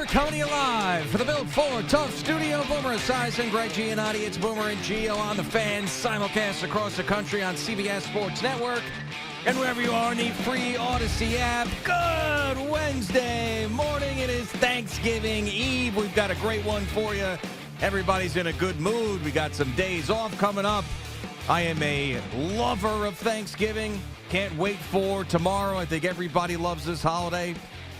We're coming to you live for the Built Ford Tough Studio. Boomer Esiason and Greg Giannotti. It's Boomer and Gio on the Fan. Simulcast across the country on CBS Sports Network. And wherever you are in the free Odyssey app. Good Wednesday morning. It is Thanksgiving Eve. We've got a great one for you. Everybody's in a good mood. We got some days off coming up. I am a lover of Thanksgiving. Can't wait for tomorrow. I think everybody loves this holiday.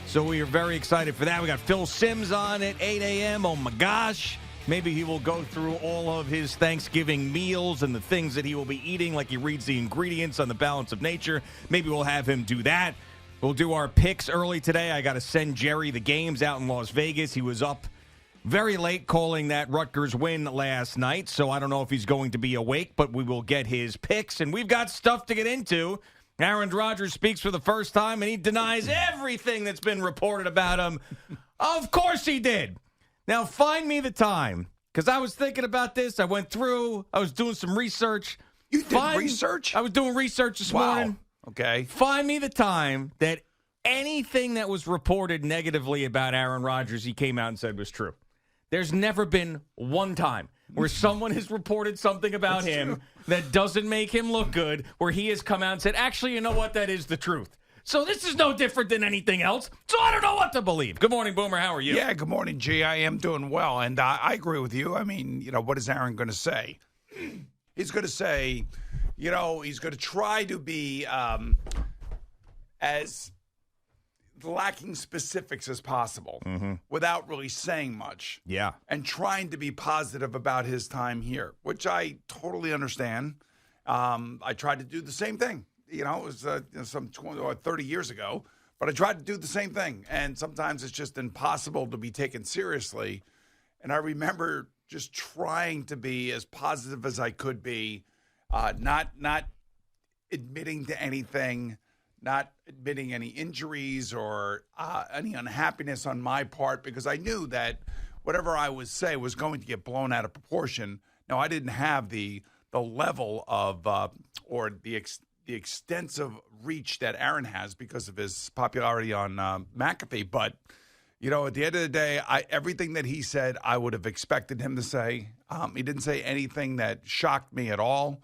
So we are very excited for that. We got Phil Simms on at 8 a.m. Oh, my gosh. Maybe he will go through all of his Thanksgiving meals and the things that he will be eating, like he reads the ingredients on the Balance of Nature. Maybe we'll have him do that. We'll do our picks early today. I got to send Jerry the games out in Las Vegas. He was up very late calling that Rutgers win last night, so I don't know if he's going to be awake, but we will get his picks, and we've got stuff to get into. Aaron Rodgers speaks for the first time, and he denies everything that's been reported about him. Of course he did. Now, find me the time, because I was thinking about this. I went through. I was doing some research. You did research? I was doing research this morning. Okay. Find me the time that anything that was reported negatively about Aaron Rodgers he came out and said was true. There's never been one time where someone has reported something about him that doesn't make him look good, where he has come out and said, actually, you know what, that is the truth. So this is no different than anything else. So I don't know what to believe. Good morning, Boomer. How are you? Yeah, good morning, G. I am doing well, and I agree with you. I mean, what is Aaron going to say? He's going to say, he's going to try to be as lacking specifics as possible without really saying much. Yeah. And trying to be positive about his time here, which I totally understand. I tried to do the same thing. It was some 20 or 30 years ago, but I tried to do the same thing. And sometimes it's just impossible to be taken seriously. And I remember just trying to be as positive as I could be, not admitting to anything, not admitting any injuries or any unhappiness on my part, because I knew that whatever I would say was going to get blown out of proportion. Now, I didn't have the level of or the extensive reach that Aaron has because of his popularity on McAfee. But, at the end of the day, everything that he said, I would have expected him to say. He didn't say anything that shocked me at all.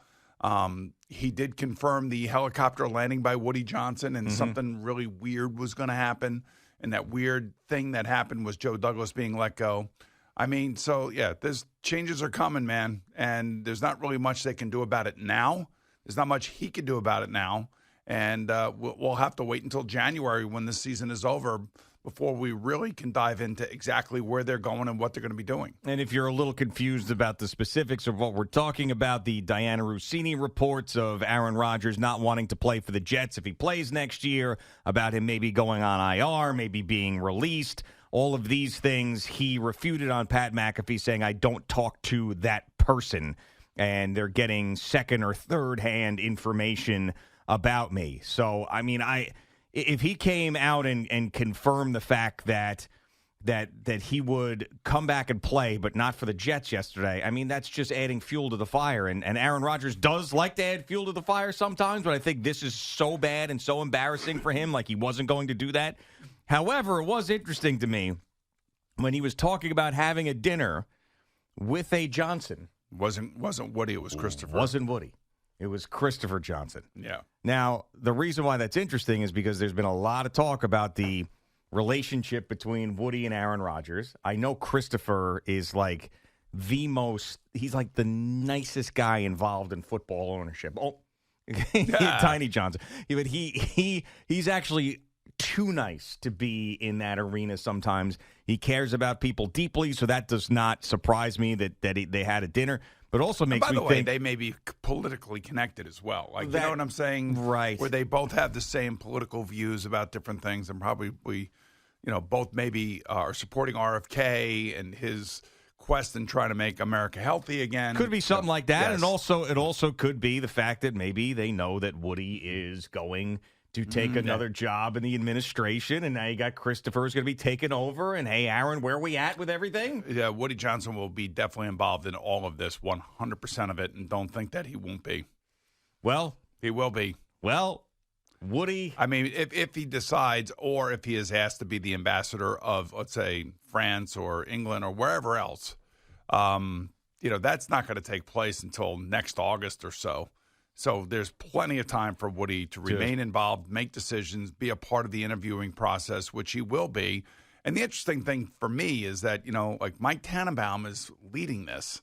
He did confirm the helicopter landing by Woody Johnson, and something really weird was going to happen. And that weird thing that happened was Joe Douglas being let go. I mean, so, yeah, there's changes are coming, man. And there's not really much they can do about it now. There's not much he can do about it now. And we'll have to wait until January when the season is over before we really can dive into exactly where they're going and what they're going to be doing. And if you're a little confused about the specifics of what we're talking about, the Diana Rossini reports of Aaron Rodgers not wanting to play for the Jets if he plays next year, about him maybe going on IR, maybe being released, all of these things he refuted on Pat McAfee, saying, I don't talk to that person. And they're getting second or third hand information about me. So, I mean, if he came out and confirmed the fact that he would come back and play, but not for the Jets yesterday, I mean, that's just adding fuel to the fire. And Aaron Rodgers does like to add fuel to the fire sometimes, but I think this is so bad and so embarrassing for him, like he wasn't going to do that. However, it was interesting to me when he was talking about having a dinner with a Johnson. Wasn't Woody, it was Christopher. Wasn't Woody. It was Christopher Johnson. Yeah. Now, the reason why that's interesting is because there's been a lot of talk about the relationship between Woody and Aaron Rodgers. I know Christopher is like he's like the nicest guy involved in football ownership. Oh, Tiny Johnson. But he's actually too nice to be in that arena sometimes. He cares about people deeply, so that does not surprise me that they had a dinner. But also makes me think... By the way, they may be politically connected as well. Like, that, you know what I'm saying? Right. Where they both have the same political views about different things, and probably both maybe are supporting RFK and his quest in trying to make America healthy again. Could be something like that. Yes. And it also could be the fact that maybe they know that Woody is going to take another job in the administration, and now you got Christopher who's going to be taking over, and hey, Aaron, where are we at with everything? Yeah, Woody Johnson will be definitely involved in all of this, 100% of it, and don't think that he won't be. Well, he will be. Well, Woody. I mean, if he decides, or if he is asked to be the ambassador of, let's say, France or England or wherever else, that's not going to take place until next August or so. So there's plenty of time for Woody to remain involved, make decisions, be a part of the interviewing process, which he will be. And the interesting thing for me is that, like Mike Tannenbaum is leading this.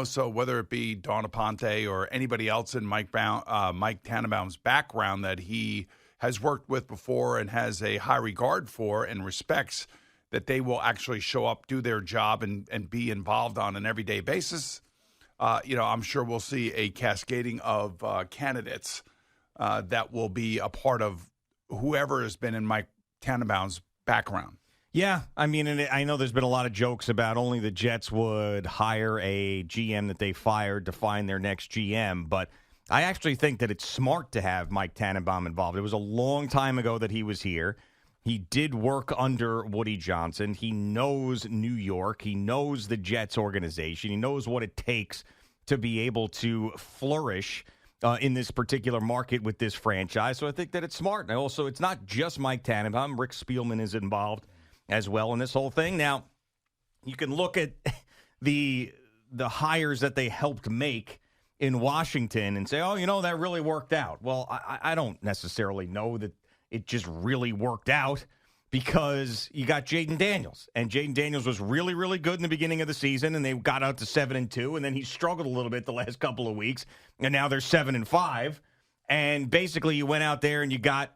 So whether it be Dawn Aponte or anybody else in Mike Tannenbaum's background that he has worked with before and has a high regard for and respects, that they will actually show up, do their job, and be involved on an everyday basis. I'm sure we'll see a cascading of candidates that will be a part of whoever has been in Mike Tannenbaum's background. Yeah, I mean, and I know there's been a lot of jokes about only the Jets would hire a GM that they fired to find their next GM, but I actually think that it's smart to have Mike Tannenbaum involved. It was a long time ago that he was here. He did work under Woody Johnson. He knows New York. He knows the Jets organization. He knows what it takes to be able to flourish in this particular market with this franchise. So I think that it's smart. And also, it's not just Mike Tannenbaum. Rick Spielman is involved as well in this whole thing. Now, you can look at the hires that they helped make in Washington and say, that really worked out. Well, I don't necessarily know that it just really worked out, because you got Jaden Daniels. And Jaden Daniels was really, really good in the beginning of the season, and they got out to 7-2, and then he struggled a little bit the last couple of weeks, and now they're 7-5. And basically you went out there and you got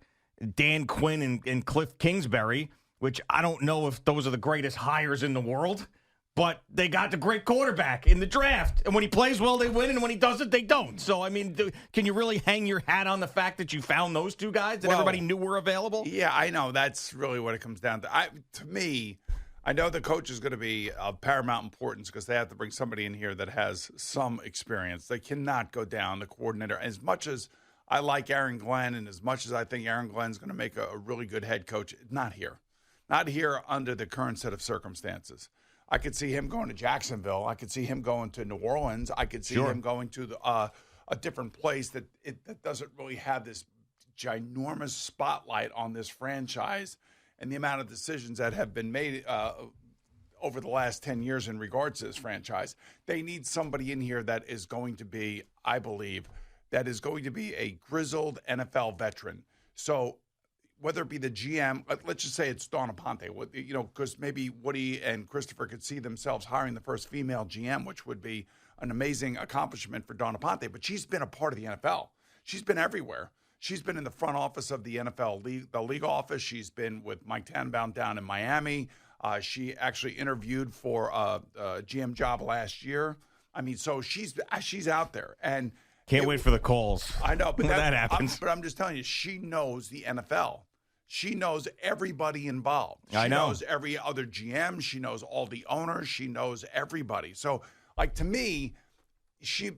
Dan Quinn and Cliff Kingsbury, which I don't know if those are the greatest hires in the world, but they got the great quarterback in the draft. And when he plays well, they win, and when he doesn't, they don't. So, I mean, can you really hang your hat on the fact that you found those two guys that everybody knew were available? Yeah, I know. That's really what it comes down to. To me, I know the coach is going to be of paramount importance because they have to bring somebody in here that has some experience. They cannot go down the coordinator. As much as I like Aaron Glenn and as much as I think Aaron Glenn's going to make a really good head coach, not here. Not here under the current set of circumstances. I could see him going to Jacksonville. I could see him going to New Orleans. I could see him going to a different place that doesn't really have this ginormous spotlight on this franchise and the amount of decisions that have been made over the last 10 years in regards to this franchise. They need somebody in here that is going to be, I believe, that is going to be a grizzled NFL veteran. So whether it be the GM, let's just say it's Dawn Aponte, because maybe Woody and Christopher could see themselves hiring the first female GM, which would be an amazing accomplishment for Dawn Aponte. But she's been a part of the NFL. She's been everywhere. She's been in the front office of the NFL league, the league office. She's been with Mike Tannenbaum down in Miami. She actually interviewed for a GM job last year. I mean, so she's out there. And can't wait for the calls. I know, but that happens. But I'm just telling you, she knows the NFL. She knows everybody involved. She knows every other GM. She knows all the owners. She knows everybody. So, to me,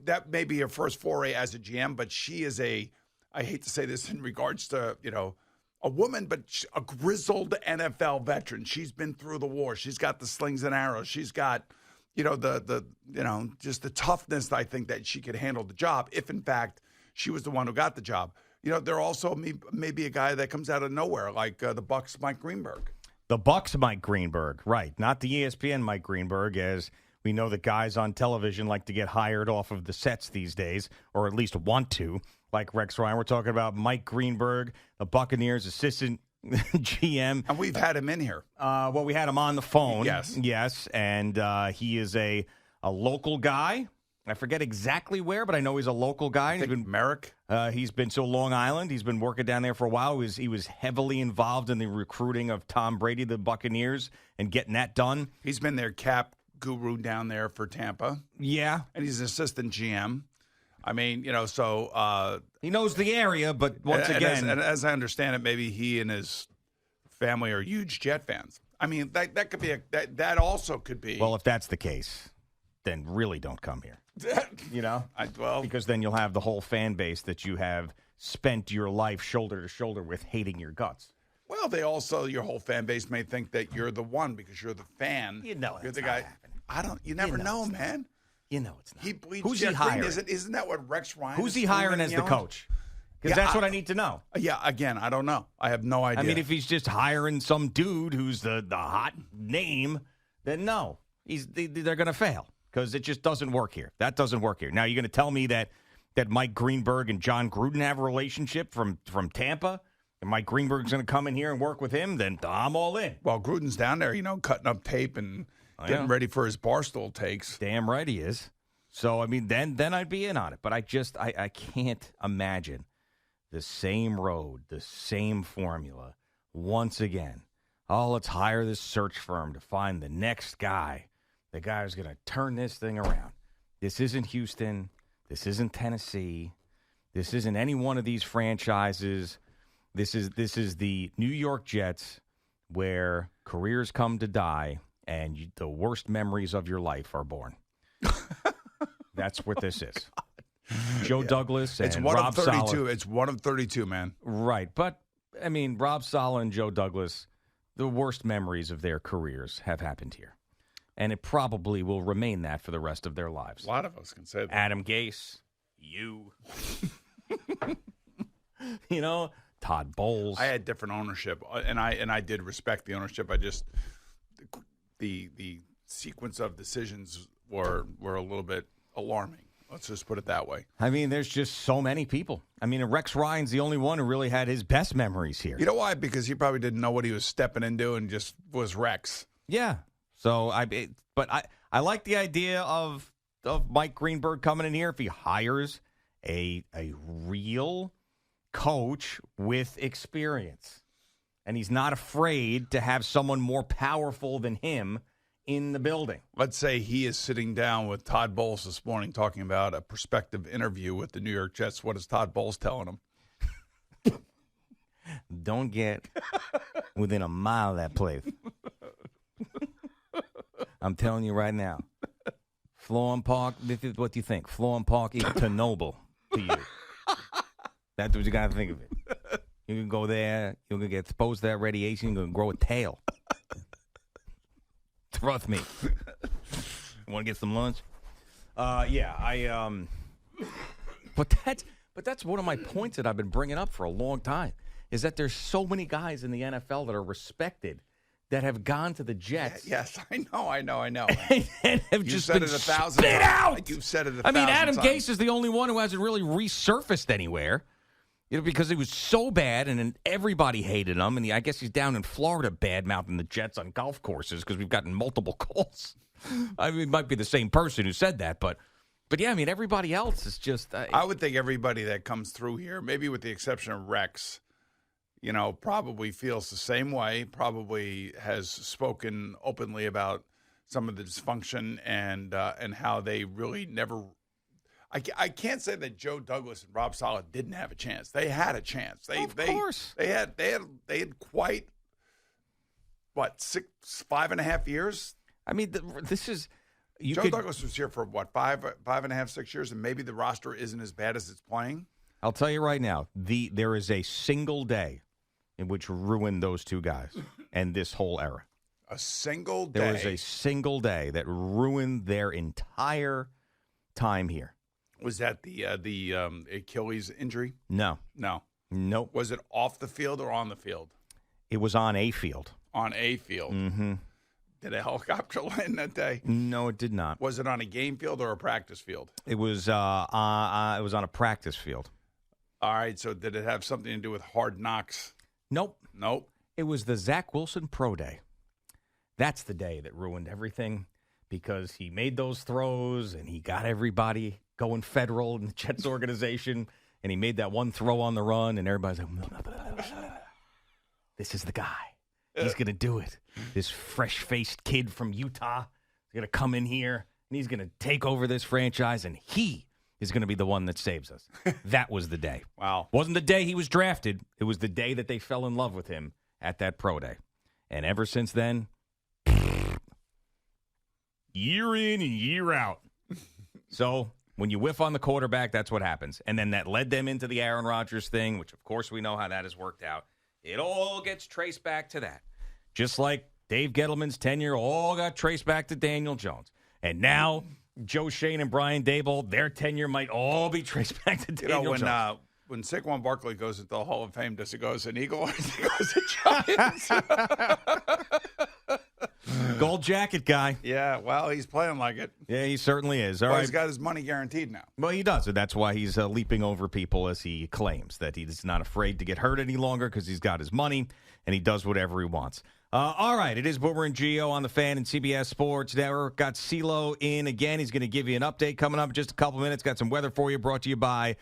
that may be her first foray as a GM, but she is I hate to say this in regards to, a woman, but a grizzled NFL veteran. She's been through the war. She's got the slings and arrows. She's got, just the toughness, I think, that she could handle the job if, in fact, she was the one who got the job. There also maybe a guy that comes out of nowhere, like the Bucs' Mike Greenberg. The Bucs' Mike Greenberg, right. Not the ESPN Mike Greenberg, as we know that guys on television like to get hired off of the sets these days, or at least want to, like Rex Ryan. We're talking about Mike Greenberg, the Buccaneers' assistant GM. And we've had him in here. Well, we had him on the phone. Yes. And he is a local guy. I forget exactly where, but I know he's a local guy. He's been Merrick. He's been to Long Island. He's been working down there for a while. He was heavily involved in the recruiting of Tom Brady, the Buccaneers, and getting that done. He's been their cap guru down there for Tampa. Yeah. And he's an assistant GM. I mean, so he knows the area, but once again, as I understand it, maybe he and his family are huge Jet fans. I mean, that could be that also could be. Well, if that's the case, then really don't come here. Because then you'll have the whole fan base that you have spent your life shoulder to shoulder with hating your guts. Well, your whole fan base may think that you're the one because you're the fan. You're the guy. You never know, man. You know it's not. He bleeds Who's Jeff he hiring? Green. Isn't that what Rex Ryan Who's he hiring as the coach? Because that's what I need to know. Yeah, again, I don't know. I have no idea. I mean, if he's just hiring some dude who's the hot name, then no, they're going to fail because it just doesn't work here. That doesn't work here. Now, you're going to tell me that Mike Greenberg and John Gruden have a relationship from Tampa, and Mike Greenberg's going to come in here and work with him, then I'm all in. Well, Gruden's down there, cutting up tape and getting ready for his Barstool takes. Damn right he is. So, I mean, then I'd be in on it. But I can't imagine the same road, the same formula once again. Oh, let's hire this search firm to find the next guy. The guy who's going to turn this thing around. This isn't Houston. This isn't Tennessee. This isn't any one of these franchises. This is the New York Jets, where careers come to die and the worst memories of your life are born. That's what this is. Joe Douglas and Rob Saleh. It's one of 32, man. Right. But, I mean, Rob Saleh and Joe Douglas, the worst memories of their careers have happened here. And it probably will remain that for the rest of their lives. A lot of us can say that. Adam Gase, you. Todd Bowles. I had different ownership, and I did respect the ownership. I just the sequence of decisions were a little bit alarming. Let's just put it that way. I mean, there's just so many people. I mean, Rex Ryan's the only one who really had his best memories here. You know why? Because he probably didn't know what he was stepping into and just was Rex. Yeah. So I like the idea of Mike Greenberg coming in here if he hires a real coach with experience. And he's not afraid to have someone more powerful than him in the building. Let's say he is sitting down with Todd Bowles this morning talking about a prospective interview with the New York Jets. What is Todd Bowles telling him? Don't get within a mile of that place. I'm telling you right now. Florham Park, this is what you think. Florham Park is Chernobyl to you. That's what you got to think of it. You can go there. You're going to get exposed to that radiation. You're going to grow a tail. Trust me. You want to get some lunch? But that's one of my points that I've been bringing up for a long time, is that there's so many guys in the NFL that are respected that have gone to the Jets. Yes, I know. And have just said been it 1,000 spit times. out. You've said it 1,000 times. I mean, Adam times. Gase is the only one who hasn't really resurfaced anywhere. Because he was so bad, and then everybody hated him. And I guess he's down in Florida bad-mouthing the Jets on golf courses because we've gotten multiple calls. I mean, it might be the same person who said that, but yeah, I mean, everybody else is just. I would think everybody that comes through here, maybe with the exception of Rex, probably feels the same way. Probably has spoken openly about some of the dysfunction and how they really never. I can't say that Joe Douglas and Rob Saleh didn't have a chance. They had a chance. Of course. They had quite 5.5 years. I mean, this is Joe Douglas was here for 5.5, 6 years, and maybe the roster isn't as bad as it's playing. I'll tell you right now, there is a single day in which ruined those two guys and this whole era. A single day. There was a single day that ruined their entire time here. Was that the Achilles injury? No. Nope. Was it off the field or on the field? It was on a field. On a field. Mm-hmm. Did a helicopter land that day? No, it did not. Was it on a game field or a practice field? It was on a practice field. All right. So did it have something to do with Hard Knocks? Nope. It was the Zach Wilson Pro Day. That's the day that ruined everything because he made those throws and he got everybody going federal in the Jets organization, and he made that one throw on the run, and everybody's like, this is the guy. He's going to do it. This fresh-faced kid from Utah is going to come in here, and he's going to take over this franchise, and he is going to be the one that saves us. That was the day. Wow. Wasn't the day he was drafted. It was the day that they fell in love with him at that pro day. And ever since then, year in and year out. So when you whiff on the quarterback, that's what happens. And then that led them into the Aaron Rodgers thing, which, of course, we know how that has worked out. It all gets traced back to that. Just like Dave Gettleman's tenure all got traced back to Daniel Jones. And now Joe Shane and Brian Daboll, their tenure might all be traced back to Daniel Jones. when Saquon Barkley goes into the Hall of Fame, does it go as an Eagle or does it go as a Giant? Gold jacket guy. Yeah, well, he's playing like it. Yeah, he certainly is. All Well, right. he's got his money guaranteed now. Well, he does. And that's why he's leaping over people, as he claims that he's not afraid to get hurt any longer because he's got his money and he does whatever he wants. All right. It is Boomer and Gio on the Fan and CBS Sports Network. Got CeeLo in again. He's going to give you an update coming up in just a couple minutes. Got some weather for you brought to you by